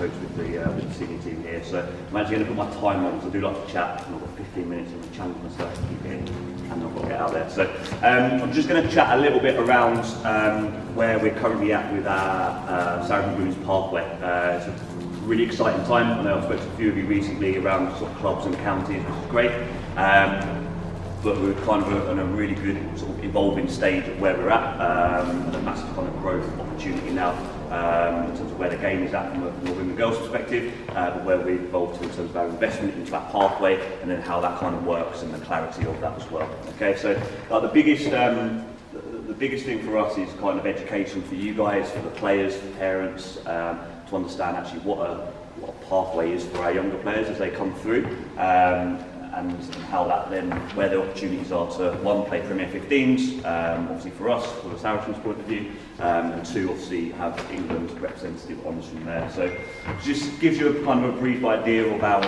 coach with the senior team here. So I'm actually going to put my time on, because I do like to chat, and I've got 15 minutes and I challenge myself to keep it in, and I've got to get out there. So I'm just going to chat a little bit around where we're currently at with our Saracens Women's Pathway. It's a really exciting time. I know I've spoken to a few of you recently around sort of clubs and counties, which is great. But we're kind of in a really good sort of evolving stage of where we're at, and a massive kind of growth opportunity now in terms of where the game is at from a women and girls perspective, but where we've evolved to in terms of our investment into that pathway, and then how that kind of works and the clarity of that as well. Okay, so the biggest thing for us is kind of education for you guys, for the players, for parents, to understand actually what a pathway is for our younger players as they come through. And how that then, where the opportunities are to, one, play Premier 15s, obviously for us, from a Saracens point of view, and two, obviously have England representative honours from there. So just gives you a kind of a brief idea of our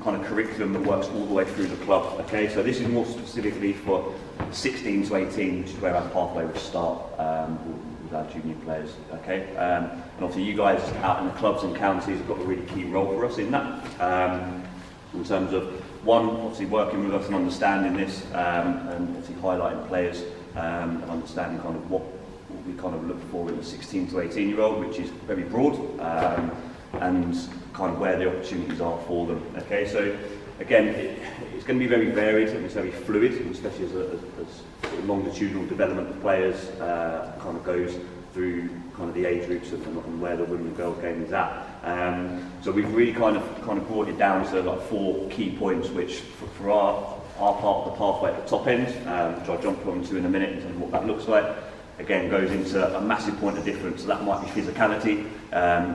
kind of curriculum that works all the way through the club. Okay, so this is more specifically for 16 to 18, which is where our pathway would start with our junior players. Okay, and obviously you guys out in the clubs and counties have got a really key role for us in that. In terms of, one, obviously working with us and understanding this, and obviously highlighting players and understanding kind of what we kind of look for in the 16 to 18 year old, which is very broad, and kind of where the opportunities are for them. Okay, so again, it's going to be very varied and it's very fluid, especially as longitudinal development of players kind of goes through kind of the age groups and where the women and girls game is at. So we've really kind of brought it down to like 4 key points, which for our part of the pathway at the top end, which I'll jump onto in a minute in terms of what that looks like, again goes into a massive point of difference. So that might be physicality,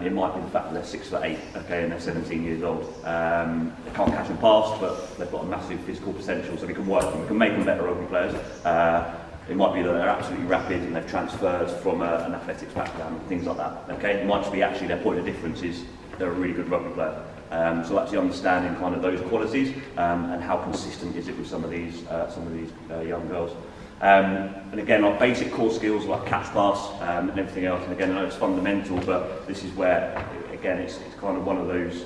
it might be the fact that they're 6'8", okay, and they're 17 years old. They can't catch and pass, but they've got a massive physical potential, so we can work them, we can make them better rugby players. It might be that they're absolutely rapid and they've transferred from an athletics background and things like that. Okay, it might just be actually their point of difference is they're a really good rugby player. So actually understanding kind of those qualities and how consistent is it with some of these young girls. And again, our basic core skills like catch pass and everything else. And again, I know it's fundamental, but this is where again it's kind of one of those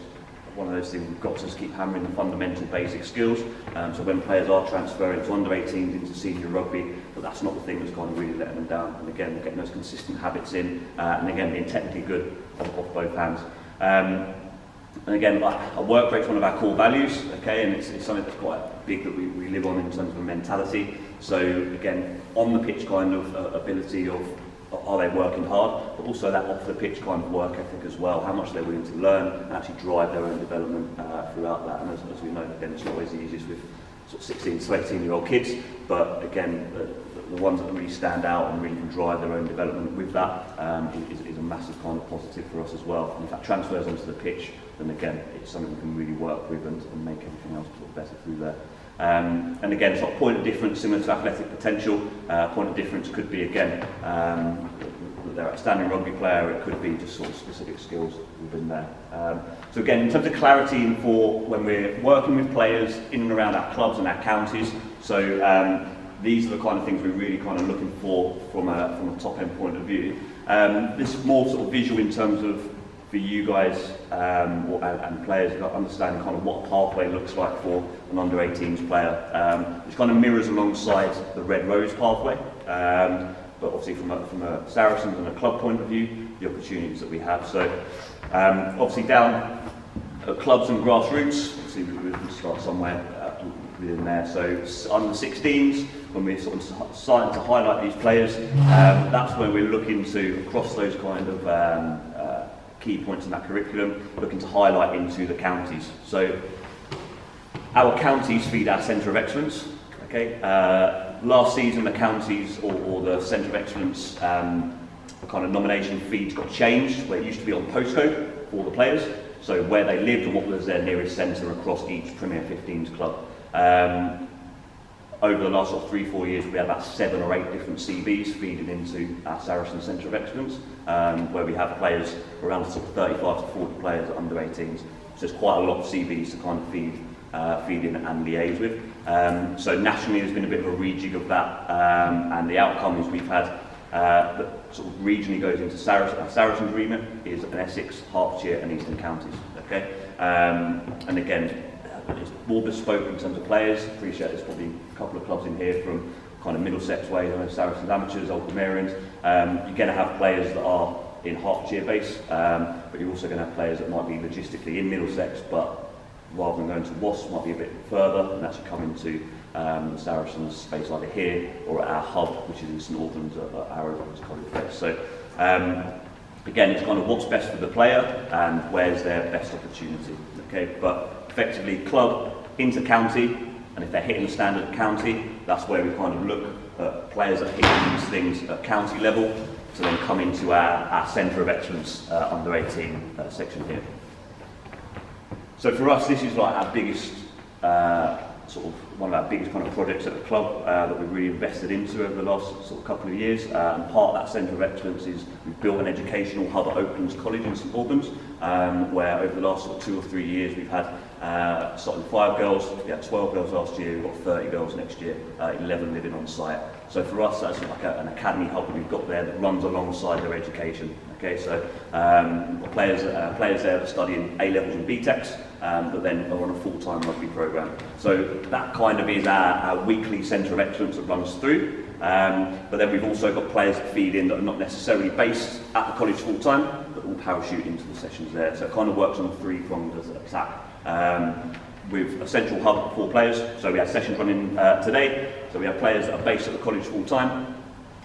things we've got to just keep hammering the fundamental basic skills. So when players are transferring to under 18s into senior rugby, but that's not the thing that's kind of really letting them down. And again, getting those consistent habits in, and again, being technically good off both hands. And again, like, work rate's one of our core values, okay, and it's something that's quite big that we live on in terms of a mentality. So again, on the pitch kind of ability of are they working hard, but also that off the pitch kind of work ethic as well, how much they're willing to learn and actually drive their own development throughout that. And as we know, again, it's not always the easiest with sort of 16 to 18 year old kids, but again, the ones that really stand out and really can drive their own development with that is a massive kind of positive for us as well. And if that transfers onto the pitch, then again, it's something we can really work with and make everything else sort of better through there. And again, sort of point of difference similar to athletic potential. Point of difference could be again they're a outstanding rugby player. It could be just sort of specific skills within there. So again, in terms of clarity for when we're working with players in and around our clubs and our counties. So these are the kind of things we're really kind of looking for from a top end point of view. This is more sort of visual in terms of for you guys and players understanding kind of what a pathway looks like for an under 18s player, which kind of mirrors alongside the Red Rose pathway, but obviously from a Saracens and a club point of view, the opportunities that we have. So obviously down at clubs and grassroots, obviously we can start somewhere within there. So under 16s, when we're sort of starting to highlight these players, that's where we're looking to, across those kind of key points in that curriculum, looking to highlight into the counties. So our counties feed our centre of excellence. Okay, last season the counties or the centre of excellence kind of nomination feeds got changed, where it used to be on postcode for the players, so where they lived and what was their nearest centre across each Premier 15s club. Over the last sort of 3-4 years, we had about 7 or 8 different CVs feeding into our Saracen Centre of Excellence, where we have players around sort of 35 to 40 players under 18s. So there's quite a lot of CVs to kind of feed in and liaise with. So nationally, there's been a bit of a rejig of that, and the outcome is we've had that sort of regionally goes into Saracens remit is an Essex, Hertfordshire and Eastern counties. Okay, and again, it's more bespoke in terms of players. Appreciate there's probably a couple of clubs in here from kind of Middlesex way, Saracens amateurs, Old Grammarians. You're going to have players that are in Hertfordshire base, but you're also going to have players that might be logistically in Middlesex, but rather than going to Wasps, might be a bit further and actually come into the Saracens space either here or at our hub, which is in St Albans at our college base. So again, it's kind of what's best for the player and where's their best opportunity. Okay, but effectively club into county, and if they're hitting the standard county, that's where we kind of look at players that are hitting these things at county level to then come into our centre of excellence under 18 section here. So for us, this is like our biggest, sort of one of our biggest kind of projects at the club that we've really invested into over the last sort of couple of years. And part of that centre of excellence is we've built an educational hub at Oaklands College in St Albans, where over the last sort of 2 or 3 years we've had starting 5 girls, we had 12 girls last year, we've got 30 girls next year, 11 living on site. So for us, that's like an academy hub that we've got there that runs alongside their education. Okay, so we've got players there that are studying A-levels and BTECs, but then are on a full-time rugby programme. So that kind of is our weekly centre of excellence that runs through. But then we've also got players that feed in that are not necessarily based at the college full-time, but all parachute into the sessions there. So it kind of works on a 3-pronged attack. With a central hub for players, so we have sessions running today, so we have players that are based at the college full-time,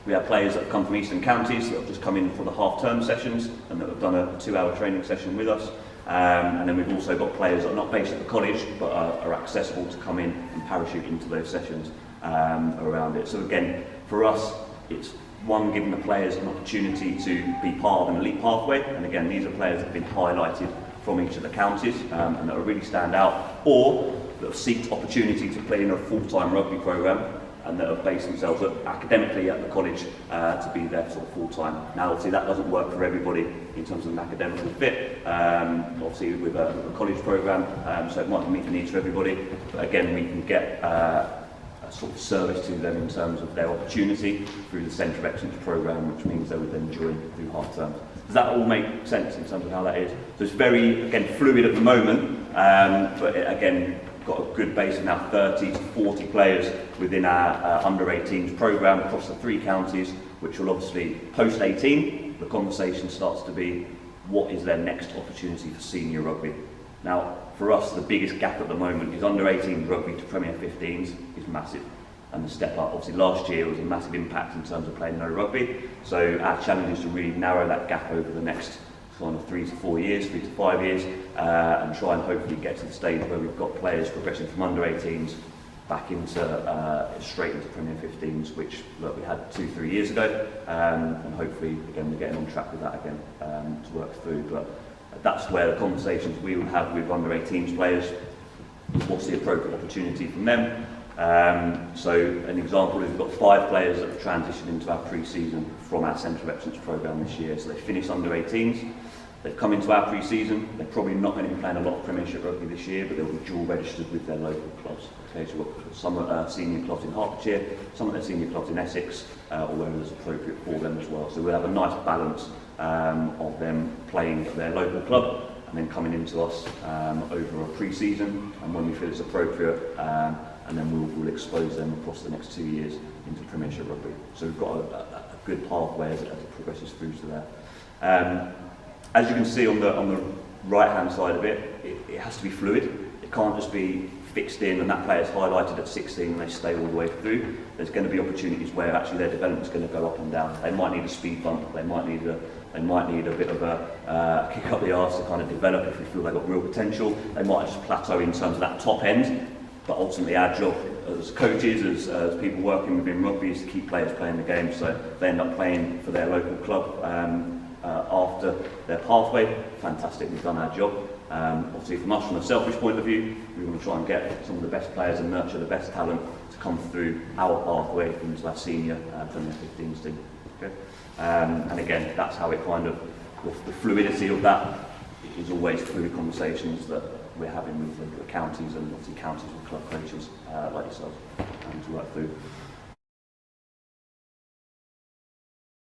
we have players that have come from Eastern counties that have just come in for the half-term sessions and that have done a 2-hour training session with us, and then we've also got players that are not based at the college but are accessible to come in and parachute into those sessions around it. So again, for us, it's one, giving the players an opportunity to be part of an elite pathway, and again, these are players that have been highlighted from each of the counties and that will really stand out, or that have sought opportunity to play in a full-time rugby programme and that have based themselves academically at the college to be there sort of full-time. Now obviously that doesn't work for everybody in terms of an academic fit, obviously with a college programme, so it might meet the needs for everybody, but again we can get a sort of service to them in terms of their opportunity through the Centre of Excellence programme, which means they would then join through half-term. Does that all make sense in terms of how that is? So it's very, again, fluid at the moment, but again, got a good base of now 30 to 40 players within our under-18s programme across the 3 counties, which will obviously, post-18, the conversation starts to be, what is their next opportunity for senior rugby? Now, for us, the biggest gap at the moment is under-18s rugby to Premier 15s is massive. And the step up, obviously last year was a massive impact in terms of playing no rugby, so our challenge is to really narrow that gap over the next kind of 3 to 4 years, 3 to 5 years, and try and hopefully get to the stage where we've got players progressing from under 18s back into straight into Premier 15s, which look, we had 2-3 years ago, and hopefully again we're getting on track with that again to work through. But that's where the conversations we will have with under 18s players, what's the appropriate opportunity from them. So an example is we've got 5 players that have transitioned into our pre-season from our Centre of Excellence programme this year. So they finished under 18s, they've come into our pre-season, they're probably not going to be playing a lot of Premiership rugby this year, but they'll be dual registered with their local clubs. Okay, so we've got some at our senior clubs in Hertfordshire, some at their senior clubs in Essex, or wherever it's appropriate for them as well. So we'll have a nice balance of them playing at their local club and then coming into us over a pre-season, and when we feel it's appropriate, and then we'll expose them across the next 2 years into Premiership rugby. So we've got a good pathway as it progresses through to there. As you can see on the right-hand side of it, it has to be fluid. It can't just be fixed in and that player's highlighted at 16 and they stay all the way through. There's going to be opportunities where actually their development's going to go up and down. They might need a speed bump, they might need a bit of a kick up the arse to kind of develop if we feel they've got real potential. They might just plateau in terms of that top end. But ultimately our job as coaches, as people working within rugby, is to keep players playing the game, so they end up playing for their local club after their pathway. Fantastic, we've done our job. Obviously from us, from a selfish point of view, we want to try and get some of the best players and nurture the best talent to come through our pathway into our senior Premier 15s team. Okay? And again, that's how it kind of, the fluidity of that is always fluid conversations that we're having with the counties, and obviously counties with club coaches like yourself to work through.